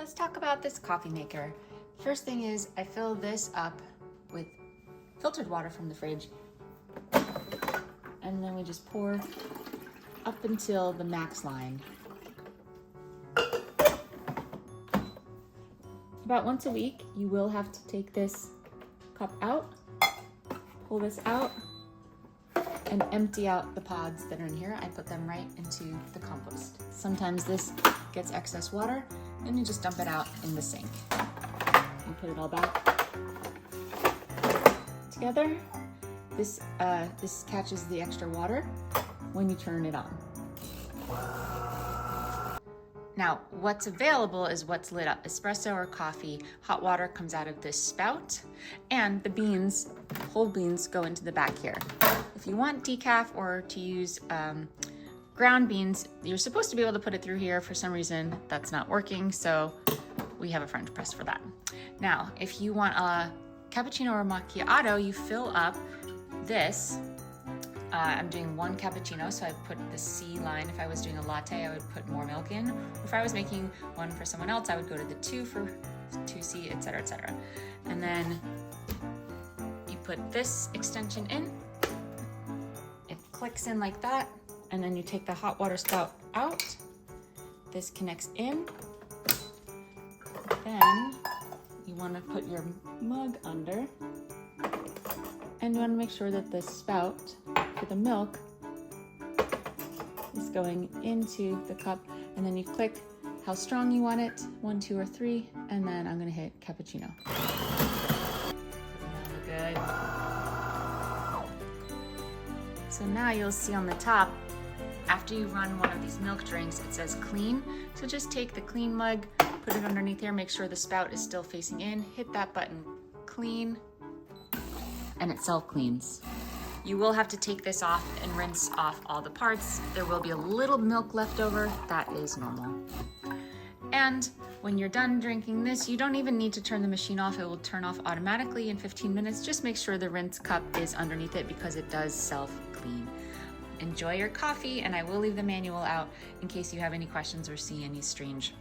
let's talk about this coffee maker. First thing is I fill this up with filtered water from the fridge. And then we just pour up until the max line. About once a week, you will have to take this cup out, pull this out, and empty out the pods that are in here. I put them right into the compost. Sometimes this gets excess water, and you just dump it out in the sink. You put it all back together. This catches the extra water when you turn it on. Now, what's available is what's lit up, espresso or coffee. Hot water comes out of this spout, and the beans, whole beans, go into the back here. If you want decaf or to use ground beans, you're supposed to be able to put it through here. For some reason, that's not working, so we have a French press for that. Now, if you want a cappuccino or macchiato, you fill up this. I'm doing 1 cappuccino, so I put the C line. If I was doing a latte, I would put more milk in. If I was making one for someone else, I would go to the 2 for 2C, etc., etc. And then you put this extension in. It clicks in like that, and then you take the hot water spout out. This connects in. Then you want to put your mug under, and you want to make sure that the spout for the milk is going into the cup, and then you click how strong you want it, 1, 2, or 3, and then I'm gonna hit cappuccino. Good. So now you'll see on the top, after you run one of these milk drinks, it says clean. So just take the clean mug, put it underneath here, make sure the spout is still facing in, hit that button, clean, and it self-cleans. You will have to take this off and rinse off all the parts. There will be a little milk left over. That is normal. And when you're done drinking this, you don't even need to turn the machine off. It will turn off automatically in 15 minutes. Just make sure the rinse cup is underneath it because it does self-clean. Enjoy your coffee, and I will leave the manual out in case you have any questions or see any strange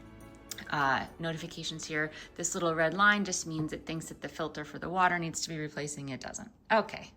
notifications here. This little red line just means it thinks that the filter for the water needs to be replacing. It doesn't. Okay.